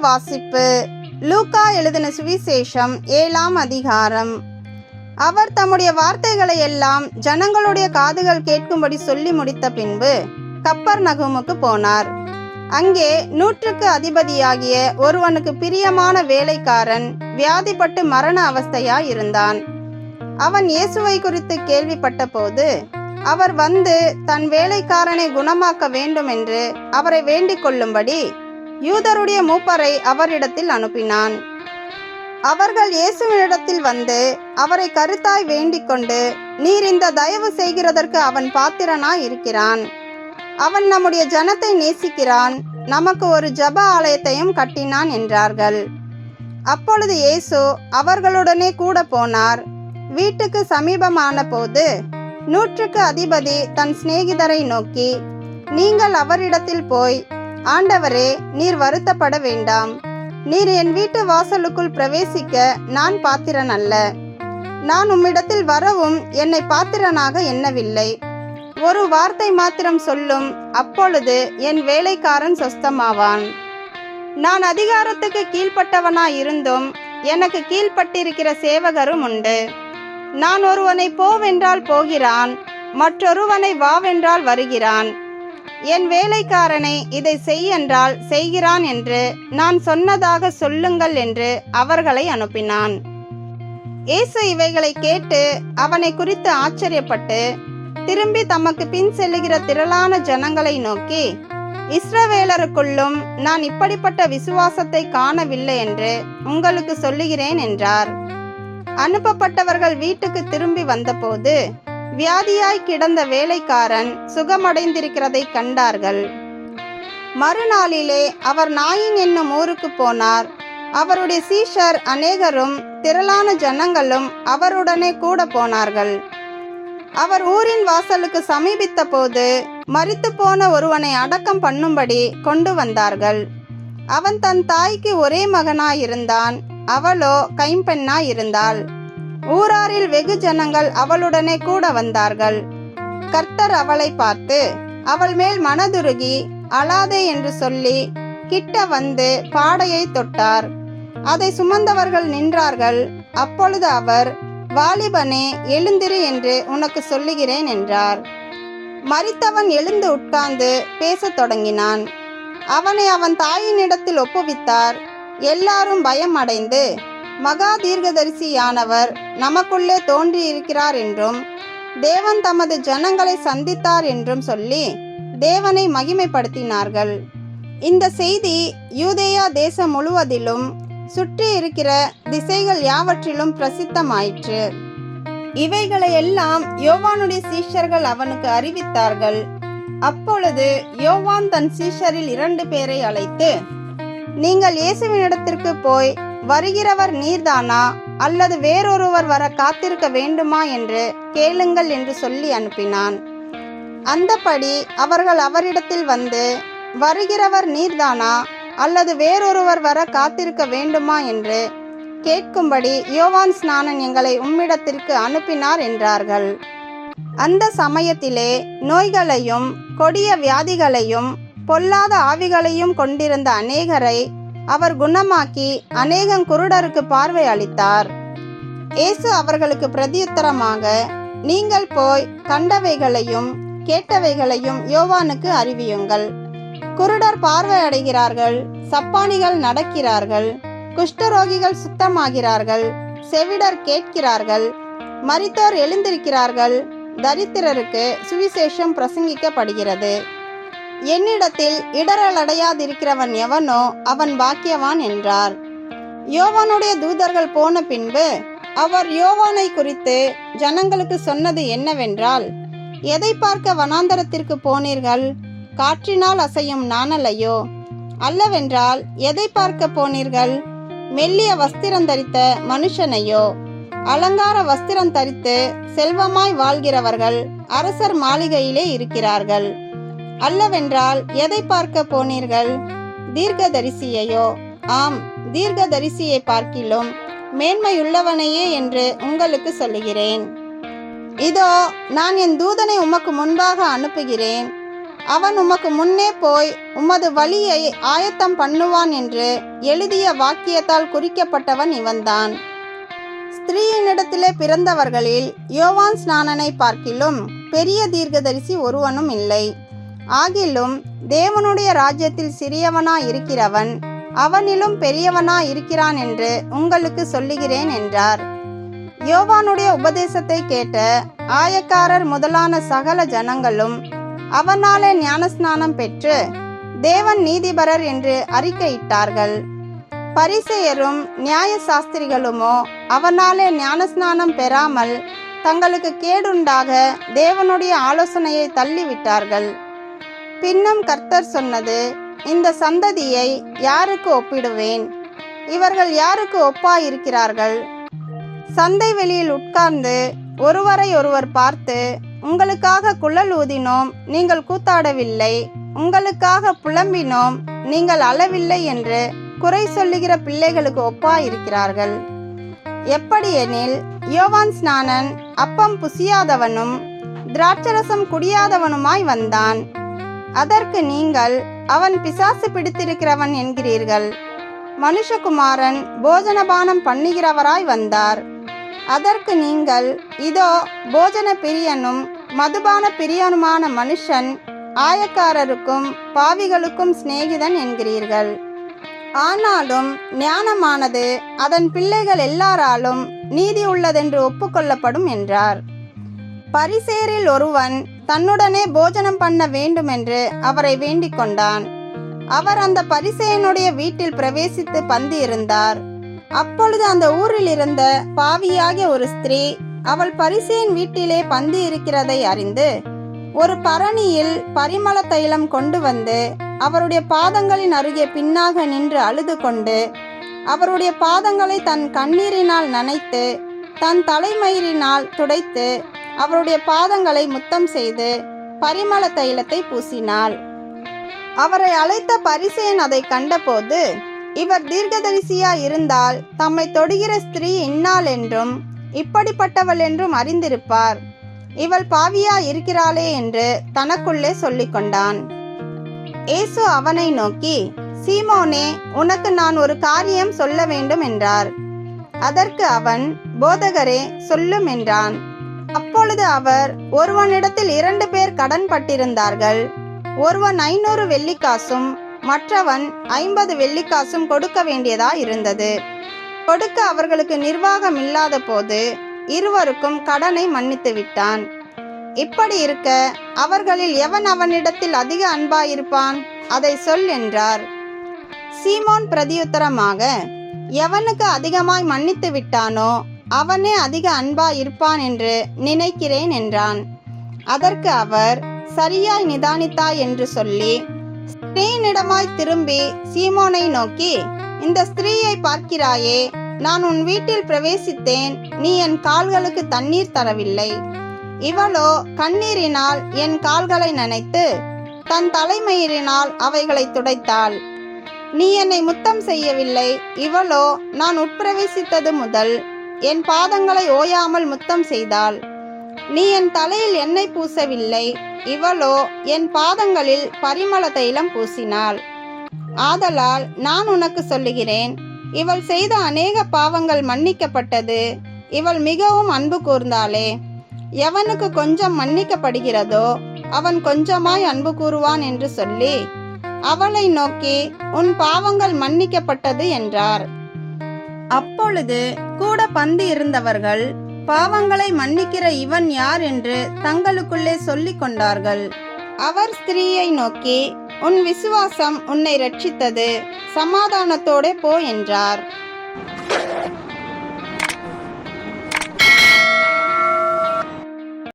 வாசிப்பு லூக்கா எழுதின சுவிசேஷம் 7ஆம் அதிகாரம். அவர் தம்முடைய வார்த்தைகளை எல்லாம் ஜனங்களுடைய காதுகள் கேட்கும்படி சொல்லி முடித்த பின்பு கப்பர்நகூமுக்கு போனார். அங்கே 100க்கு அதிபதியாகிய ஒருவனுக்கு பிரியமான வேலைக்காரன் வியாதிப்பட்டு மரண அவஸ்தையாய் இருந்தான். அவன் இயேசுவை குறித்து கேள்விப்பட்ட போது அவர் வந்து தன் வேலைக்காரனை குணமாக்க வேண்டும் என்று அவரை வேண்டிக் கொள்ளும்படி யூதருடைய மூப்பரை அவரிடத்தில் அனுப்பினான். அவர்கள் இயேசுவினிடத்தில் வந்து அவரை கருத்தாய் வேண்டிக் கொண்டு, நீர் இந்த தயவு செய்கிறதற்கு அவன் பாத்திரனாய் இருக்கிறான். அவன் நம்முடைய ஜனத்தை நேசிக்கிறான், நமக்கு ஒரு ஜெப ஆலயத்தையும் கட்டினான் என்றார்கள். அப்பொழுது இயேசு அவர்களுடனே கூட போனார். வீட்டுக்கு சமீபமான போது 100க்கு அதிபதி தன் சிநேகிதரை நோக்கி, நீங்கள் அவரிடத்தில் போய், ஆண்டவரே, நீர் வருத்தப்பட வேண்டாம். நீர் என் வீட்டு வாசலுக்குள் பிரவேசிக்க நான் பாத்திரன் அல்ல. நான் உம்மிடத்தில் வரவும் என்னை பாத்திரனாக எண்ணவில்லை. ஒரு வார்த்தை மாத்திரம் சொல்லும், அப்பொழுது என் வேலைக்காரன் சொஸ்தமாவான். நான் அதிகாரத்துக்கு கீழ்ப்பட்டவனாய் இருந்தும் எனக்கு கீழ்ப்பட்டிருக்கிற சேவகரும் உண்டு. நான் ஒருவனை போவென்றால் போகிறான், மற்றொருவனை வாவென்றால் வருகிறான். என் வேலைக்காரனை இதை செய் என்றால் செய்கிறான் என்று நான் சொன்னதாக சொல்லுங்கள் என்று அவர்களை அனுப்பினான். இயேசு இவைகளை கேட்டு அவனை குறித்து ஆச்சரியப்பட்டு திரும்பி தமக்கு பின் செல்லுகிற திரளான ஜனங்களை நோக்கி, இஸ்ரவேலருக்குள்ளும் நான் இப்படிப்பட்ட விசுவாசத்தை காணவில்லை என்று உங்களுக்கு சொல்லுகிறேன் என்றார். அனுப்பப்பட்டவர்கள் வீட்டுக்கு திரும்பி வந்தபோது வியாதியாய் கிடந்த வேலைக்காரன் சுகமடைந்திருக்கிறதை கண்டார்கள். மறுநாளிலே அவர் நாயின் என்னும் ஊருக்கு போனார். அவருடைய சீஷர் அநேகரும் திரளான ஜனங்களும் அவருடனே கூட போனார்கள். அவர் ஊரின் வாசலுக்கு சமீபித்த போது மரித்து போன ஒருவனை அடக்கம் பண்ணும்படி கொண்டு வந்தார்கள். அவன் தன் தாய்க்கு ஒரே மகனாயிருந்தான், அவளோ கைம்பெண்ணாயிருந்தாள். ஊராரில் வெகு ஜனங்கள் அவளுடனே கூட வந்தார்கள். கர்த்தர் அவளை பார்த்து அவள் மேல் மனதுருகி அழாதே என்று சொல்லி கிட்ட வந்து பாடையை தொட்டார். அதை சுமந்தவர்கள் நின்றார்கள். அப்பொழுது அவர், வாலிபனே, எழுந்திரு என்று உனக்கு சொல்லுகிறேன் என்றார். மரித்தவன் எழுந்து உட்கார்ந்து பேசத் தொடங்கினான். அவனை அவன் தாயினிடத்தில் ஒப்புவித்தார். எல்லாரும் பயம் அடைந்து, மகா தீர்க்கதரிசியானவர் நமக்குள்ளே தோன்றியிருக்கிறார் என்றும் தேவன் தமது ஜனங்களை சந்தித்தார் என்றும் சொல்லி தேவனை மகிமைப்படுத்தினார்கள். இந்த செய்தி யூதேயா தேசம் முழுவதிலும் சுற்றி இருக்கிற திசைகள் யாவற்றிலும் பிரசித்தமாயிற்று. இவைகளை எல்லாம் யோவானுடைய சீஷர்கள் அவனுக்கு அறிவித்தார்கள். அப்பொழுது யோவான் தன் சீஷரில் 2 பேரை அழைத்து, நீங்கள் இயேசுவினிடத்திற்கு போய், வருகிறவர் நீர்தானா அல்லது வேறொருவர் வர காத்திருக்க வேண்டுமா என்று கேளுங்கள் என்று சொல்லி அனுப்பினான். அந்தபடி அவர்கள் அவரிடத்தில் வந்து, வருகிறவர் நீர்தானா அல்லது வேறொருவர் வர காத்திருக்க வேண்டுமா என்று கேட்கும்படி யோவான் ஸ்நானன் எங்களை உம்மிடத்திற்கு அனுப்பினார் என்றார்கள். அந்த சமயத்திலே நோய்களையும் கொடிய வியாதிகளையும் பொல்லாத ஆவிகளையும் கொண்டிருந்த அநேகரை அவர் குணமாக்கி அநேகம் குருடருக்கு பார்வை அளித்தார். இயேசு அவர்களுக்கு பிரதியுத்தரமாக, நீங்கள் போய் கண்டவைகளையும் கேட்டவைகளையும் யோவானுக்கு அறிவியுங்கள். குருடர் பார்வை அடைகிறார்கள், சப்பானிகள் நடக்கிறார்கள், குஷ்டரோகிகள் சுத்தமாகிறார்கள், செவிடர் கேட்கிறார்கள், மரித்தோர் எழுந்திருக்கிறார்கள், தரித்திரருக்கு சுவிசேஷம் பிரசங்கிக்கப்படுகிறது. என்னிடத்தில் இடரலடையாதிருக்கிறவன் எவனோ அவன் பாக்கியவான் என்றார். யோவானுடைய தூதர்கள் போன பின்பு அவர் யோவானை குறித்து ஜனங்களுக்கு சொன்னது என்னவென்றால், எதை பார்க்க வனாந்தரத்திற்கு போனீர்கள்? காற்றினால் அசையும் நாணலையோ? அல்லவென்றால் எதை பார்க்க போனீர்கள்? மெல்லிய வஸ்திரம் தரித்த மனுஷனையோ? அலங்கார வஸ்திரம் தரித்து செல்வமாய் வாழ்கிறவர்கள் அரசர் மாளிகையிலே இருக்கிறார்கள். அல்லவென்றால் எதை பார்க்க போனீர்கள்? தீர்க்கதரிசியையோ? ஆம், தீர்க்கதரிசியை பார்க்கிலும் மேன்மையுள்ளவனையே என்று உங்களுக்கு சொல்லுகிறேன். இதோ, நான் என் தூதனை உமக்கு முன்பாக அனுப்புகிறேன். அவன் உமக்கு முன்னே போய் உமது வழியை ஆயத்தம் பண்ணுவான் என்று எழுதிய வாக்கியத்தால் குறிக்கப்பட்டவன் இவன்தான். ஸ்திரீயினிடத்திலே பிறந்தவர்களில் யோவான் ஸ்நானனை பார்க்கிலும் பெரிய தீர்க்கதரிசி ஒருவனும் இல்லை. ஆகிலும் தேவனுடைய ராஜ்யத்தில் சிறியவனாய் இருக்கிறவன் அவனிலும் பெரியவனாய் இருக்கிறான் என்று உங்களுக்கு சொல்லுகிறேன் என்றார். யோவானுடைய உபதேசத்தை கேட்ட ஆயக்காரர் முதலான சகல ஜனங்களும் அவனாலே ஞானஸ்நானம் பெற்று தேவன் நீதிபரர் என்று அறிக்கையிட்டார்கள். பரிசேயரும் நியாய சாஸ்திரிகளுமோ அவனாலே ஞானஸ்நானம் பெறாமல் தங்களுக்கு கேடுண்டாக தேவனுடைய ஆலோசனையை தள்ளிவிட்டார்கள். பின்னும் கர்த்தர் சொன்னது, இந்த சந்ததியை யாருக்கு ஒப்பிடுவேன்? இவர்கள் யாருக்கு ஒப்பாயிருக்கிறார்கள்? சந்தை வெளியில் உட்கார்ந்து ஒருவரை ஒருவர் பார்த்து, உங்களுக்காக குழல் ஊதினோம், நீங்கள் கூத்தாடவில்லை, உங்களுக்காக புலம்பினோம், நீங்கள் அளவில்லை என்று குறை சொல்லுகிற பிள்ளைகளுக்கு ஒப்பாயிருக்கிறார்கள். எப்படியெனில் யோவான் ஸ்நானன் அப்பம் புசியாதவனும் திராட்சரசம் குடியாதவனுமாய் வந்தான். அதற்கு நீங்கள், அவன் பிசாசு பிடித்திருக்கிறவன் என்கிறீர்கள். மனுஷகுமாரன் போஜனபானம் பண்ணுகிறவராய் வந்தார். அதற்கு நீங்கள், இதோ போஜன பிரியனும் மதுபான பிரியனுமான மனுஷன் ஆயக்காரருக்கும் பாவிகளுக்கும் சிநேகிதன் என்கிறீர்கள். ஆனாலும் ஞானமானது அதன் பிள்ளைகள் எல்லாராலும் நீதி உள்ளதென்று ஒப்புக்கொள்ளப்படும் என்றார். பரிசேயரில் ஒருவன் தன்னுடனே போஜனம் பண்ண வேண்டுமென்று அவரை வேண்டிக் கொண்டான். அவர் அந்த பரிசேயனுடைய வீட்டில் பிரவேசித்து பந்தி இருந்தார். அப்பொழுது அந்த ஊரில் இருந்த பாவியாகிய ஒரு ஸ்திரீ அவள் பரிசேயன் வீட்டிலே பந்தி இருக்கிறதை அறிந்து ஒரு பரணியில் பரிமள தைலம் கொண்டு வந்து அவருடைய பாதங்களின் அருகே பின்னாக நின்று அழுது கொண்டு அவருடைய பாதங்களை தன் கண்ணீரினால் நனைத்து தன் தலைமயிரினால் துடைத்து அவருடைய பாதங்களை முத்தம் செய்து பரிமள தைலத்தை பூசினாள். அவரை அழைத்த பரிசேயன் அதை கண்டபோது, இவர் தீர்க்கதரிசியா இருந்தால் தம்மை தொடுகிற ஸ்திரீ இன்னாள் என்றும் இப்படிப்பட்டவள் என்றும் அறிந்திருப்பார். இவள் பாவியா இருக்கிறாளே என்று தனக்குள்ளே சொல்லிக் கொண்டான். இயேசு அவனை நோக்கி, சீமோனே, உனக்கு நான் ஒரு காரியம் சொல்ல வேண்டும் என்றார். அதற்கு அவன், போதகரே, சொல்லும் என்றான். அப்பொழுது அவர், ஒருவனிடத்தில் 2 பேர் கடன் பட்டிருந்தார்கள். ஒருவன் 500 வெள்ளிக்காசும் மற்றவன் 50 வெள்ளிக்காசும் கொடுக்க வேண்டியதா இருந்தது. கொடுக்க அவர்களுக்கு நிர்வாகம் இல்லாத போது இருவருக்கும் கடனை மன்னித்து விட்டான். இப்படி இருக்க அவர்களில் எவன் அவனிடத்தில் அதிக அன்பாயிருப்பான்? அதை சொல் என்றார். சீமோன் பிரதியுத்தரமாக, எவனுக்கு அதிகமாய் மன்னித்து விட்டானோ அவனே அதிக அன்பாயிருப்பான் என்று நினைக்கிறேன் என்றான். அதற்கு அவர், சரியாய் நிதானித்தாய் என்று சொல்லி ஸ்திரீயினிடமாய் திரும்பி சீமோனை நோக்கி, இந்த ஸ்திரீயை பார்க்கிறாயே, நான் உன் வீட்டில் பிரவேசித்தேன், நீ என் கால்களுக்கு தண்ணீர் தரவில்லை. இவளோ கண்ணீரினால் என் கால்களை நனைத்து தன் தலைமயிரினால் அவைகளை துடைத்தாள். நீ என்னை முத்தம் செய்யவில்லை. இவளோ நான் உட்பிரவேசித்தது முதல் என் பாதங்களை ஓயாமல் முத்தம் செய்தாள். நீ என் தலையில் எண்ணெய் பூசவில்லை. இவளோ என் பாதங்களில் பரிமள தைலம் பூசினாள். ஆதலால் நான் உனக்கு சொல்லுகிறேன், இவள் செய்த அநேக பாவங்கள் மன்னிக்கப்பட்டது, இவள் மிகவும் அன்பு கூர்ந்தாளே. எவனுக்கு கொஞ்சம் மன்னிக்கப்படுகிறதோ அவன் கொஞ்சமாய் அன்பு கூறுவான் என்று சொல்லி அவளை நோக்கி, உன் பாவங்கள் மன்னிக்கப்பட்டது என்றார். அப்பொழுது கூட பந்தி இருந்தவர்கள், பாவங்களை மன்னிக்கிற இவன் யார் என்று தங்களுக்குள்ளே சொல்லிக் கொண்டார்கள். அவர் ஸ்திரீயை நோக்கி, உன் விசுவாசம் உன்னை ரட்சித்தது, சமாதானத்தோடே போ என்றார்.